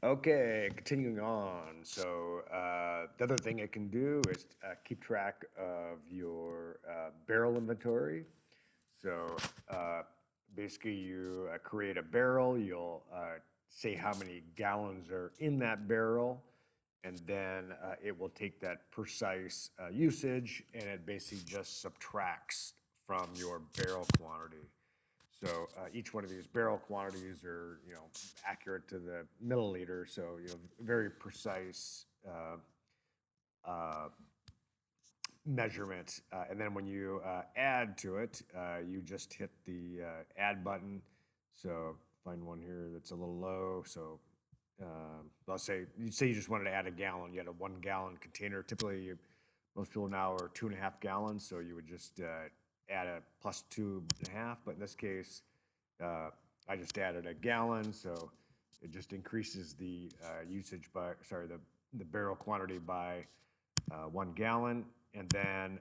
Okay, continuing on. So the other thing it can do is keep track of your barrel inventory. So uh, basically, you create a barrel. You'll say how many gallons are in that barrel, and then it will take that precise usage and it basically just subtracts from your barrel quantity. So each one of these barrel quantities are, accurate to the milliliter. So, very precise uh, measurement. And then when you add to it, you just hit the add button. So find one here that's a little low. So let's say you just wanted to add a gallon. You had a 1 gallon container. Typically, most people now are 2.5 gallons. So you would just add a plus 2.5. But in this case, uh, I just added a gallon. So it just increases the usage by, sorry, the barrel quantity by 1 gallon. And then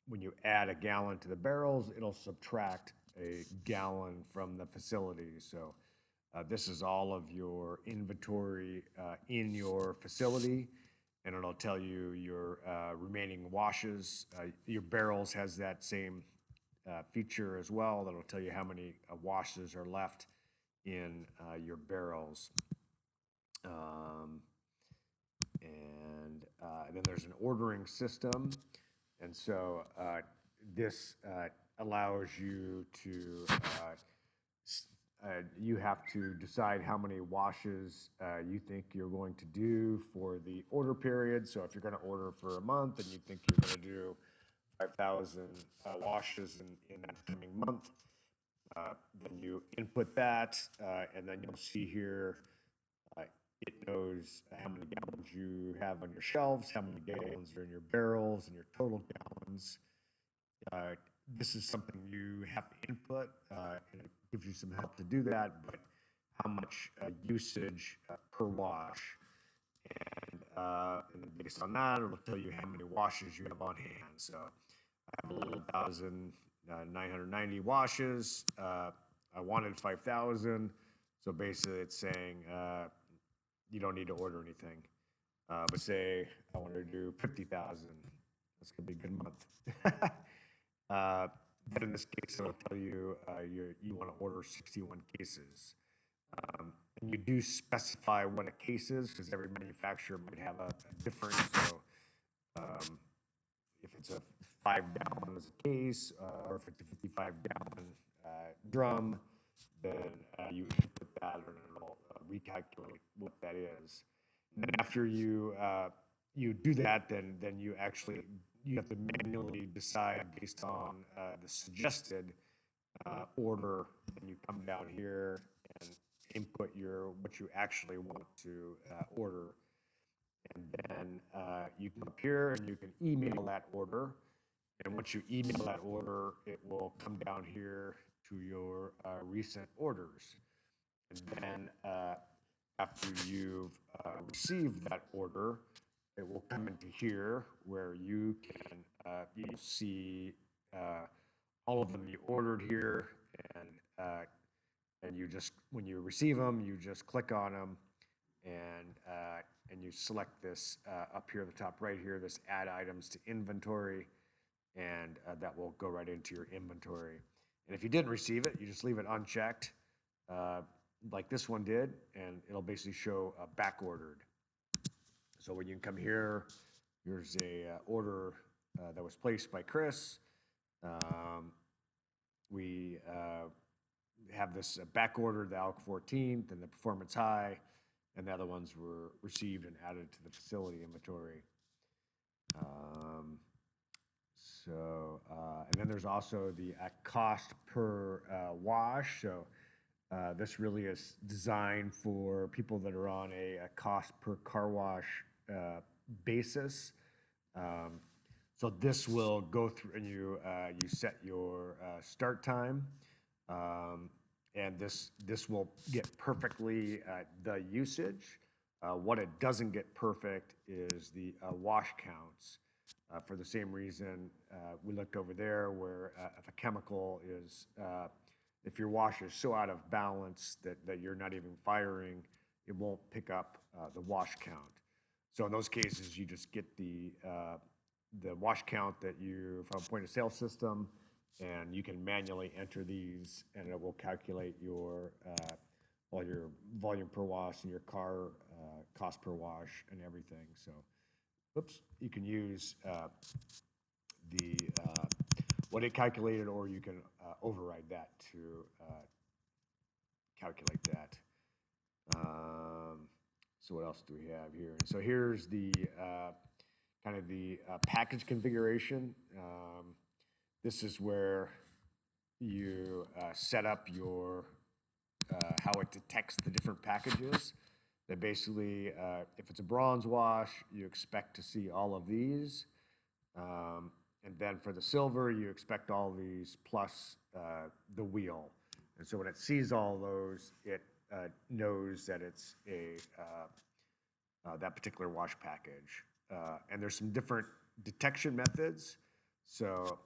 when you add a gallon to the barrels, it'll subtract a gallon from the facility. So this is all of your inventory in your facility, and it'll tell you your remaining washes. Your barrels has that same feature as well. That'll tell you how many washes are left in your barrels. Um, and then there's an ordering system. And so this allows you to, you have to decide how many washes you think you're going to do for the order period. So if you're going to order for a month and you think you're going to do 5,000 washes in that coming month, then you input that, and then you'll see here uh, it knows how many gallons you have on your shelves, how many gallons are in your barrels, and your total gallons. Uh, this is something you have to input, and it gives you some help to do that, but how much usage per wash. And then based on that, it'll tell you how many washes you have on hand. So I have 11,990 washes. I wanted 5,000. So basically, it's saying you don't need to order anything. But say I wanted to do 50,000. That's going to be a good month. uh, then in this case, it'll tell you you want to order 61 cases. And you do specify what a case is because every manufacturer might have a different. So um, if it's a 5 gallon case or if it's a 55 gallon drum, then you input that and it'll recalculate what that is. And then after you do that, then you have to manually decide based on the suggested order, and you come down here and input what you actually want to order, and then you come up here and you can email that order. And once you email that order, it will come down here to your recent orders. And then after you've received that order, it will come into here where you can you'll see all of them you ordered here, and uh, and you just when you receive them, you just click on them, and you select this up here at the top right here, this add items to inventory, and that will go right into your inventory. And if you didn't receive it, you just leave it unchecked, uh, like this one did, and it'll basically show back ordered. So when you come here, here's a order that was placed by Chris. Um, we have this back order, the ALK 14th and the Performance High, and the other ones were received and added to the facility inventory. Um, and then there's also the cost per wash. So this really is designed for people that are on a cost per car wash basis. Um, so this will go through, and you set your start time, um, and this will get perfectly the usage. What it doesn't get perfect is the wash counts. For the same reason we looked over there, where if a chemical is, if your wash is so out of balance that you're not even firing, it won't pick up the wash count. So in those cases, you just get the wash count that you from a point of sale system, and you can manually enter these, and it will calculate your all your volume per wash and your car cost per wash and everything. So, oops, you can use the what it calculated, or you can override that to calculate that. So what else do we have here? So here's the kind of the package configuration. This is where you set up your how it detects the different packages. That basically, if it's a bronze wash, you expect to see all of these. And then for the silver, you expect all these plus the wheel. And so when it sees all those, it knows that it's a that particular wash package. And there's some different detection methods. So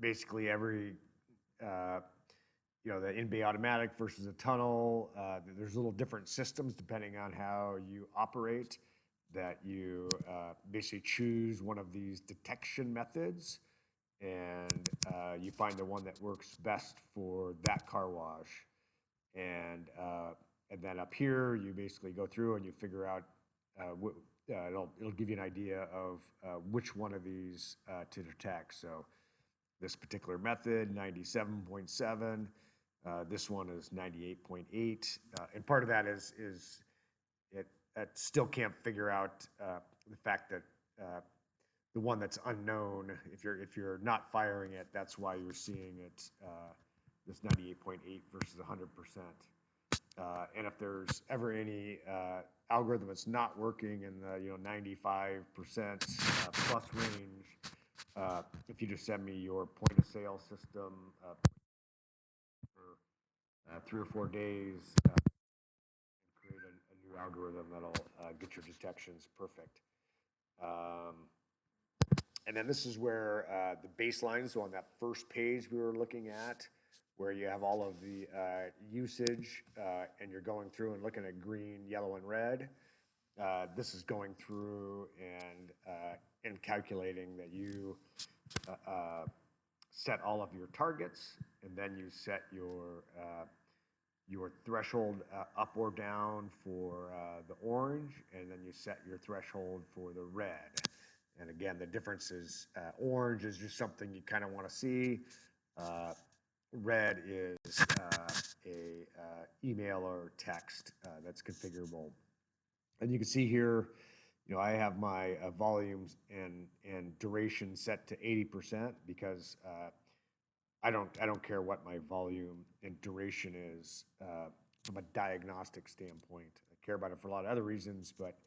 basically every the in-bay automatic versus a tunnel, there's little different systems depending on how you operate, that you basically choose one of these detection methods, and you find the one that works best for that car wash. And then up here, you basically go through and you figure out, it'll give you an idea of which one of these to detect. So this particular method, 97.7. This one is 98.8. And part of that is it still can't figure out the fact that the one that's unknown, if you're not firing it, that's why you're seeing it, this 98.8 versus 100%. And if there's ever any algorithm that's not working in the 95% plus range, if you just send me your point of sale system for 3 or 4 days, and create a new algorithm that'll get your detections perfect. And then this is where the baselines, so on that first page we were looking at, where you have all of the usage, and you're going through and looking at green, yellow, and red. This is going through and calculating that you set all of your targets, and then you set your threshold up or down for the orange, and then you set your threshold for the red. And again, the difference is orange is just something you kind of want to see. Red is a email or text that's configurable. And you can see here, I have my volumes and duration set to 80% because I don't care what my volume and duration is from a diagnostic standpoint. I care about it for a lot of other reasons, but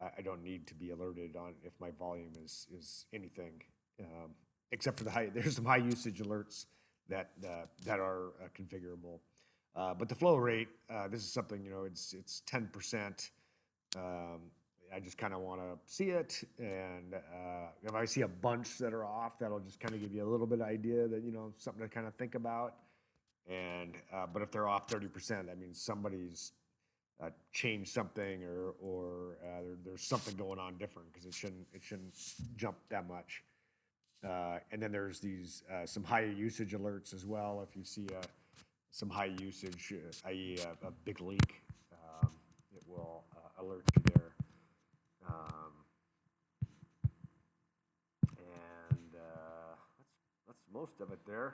I don't need to be alerted on if my volume is anything, except for there's some high usage alerts that are configurable. But the flow rate, this is something, it's 10%. I just kind of want to see it, and if I see a bunch that are off, that'll just kind of give you a little bit of idea that something to kind of think about. And but if they're off 30%, that means somebody's changed something, or there's something going on different, because it shouldn't jump that much. And then there's these some high usage alerts as well. If you see some high usage, i.e. a big leak, it will alert you there. And that's most of it there.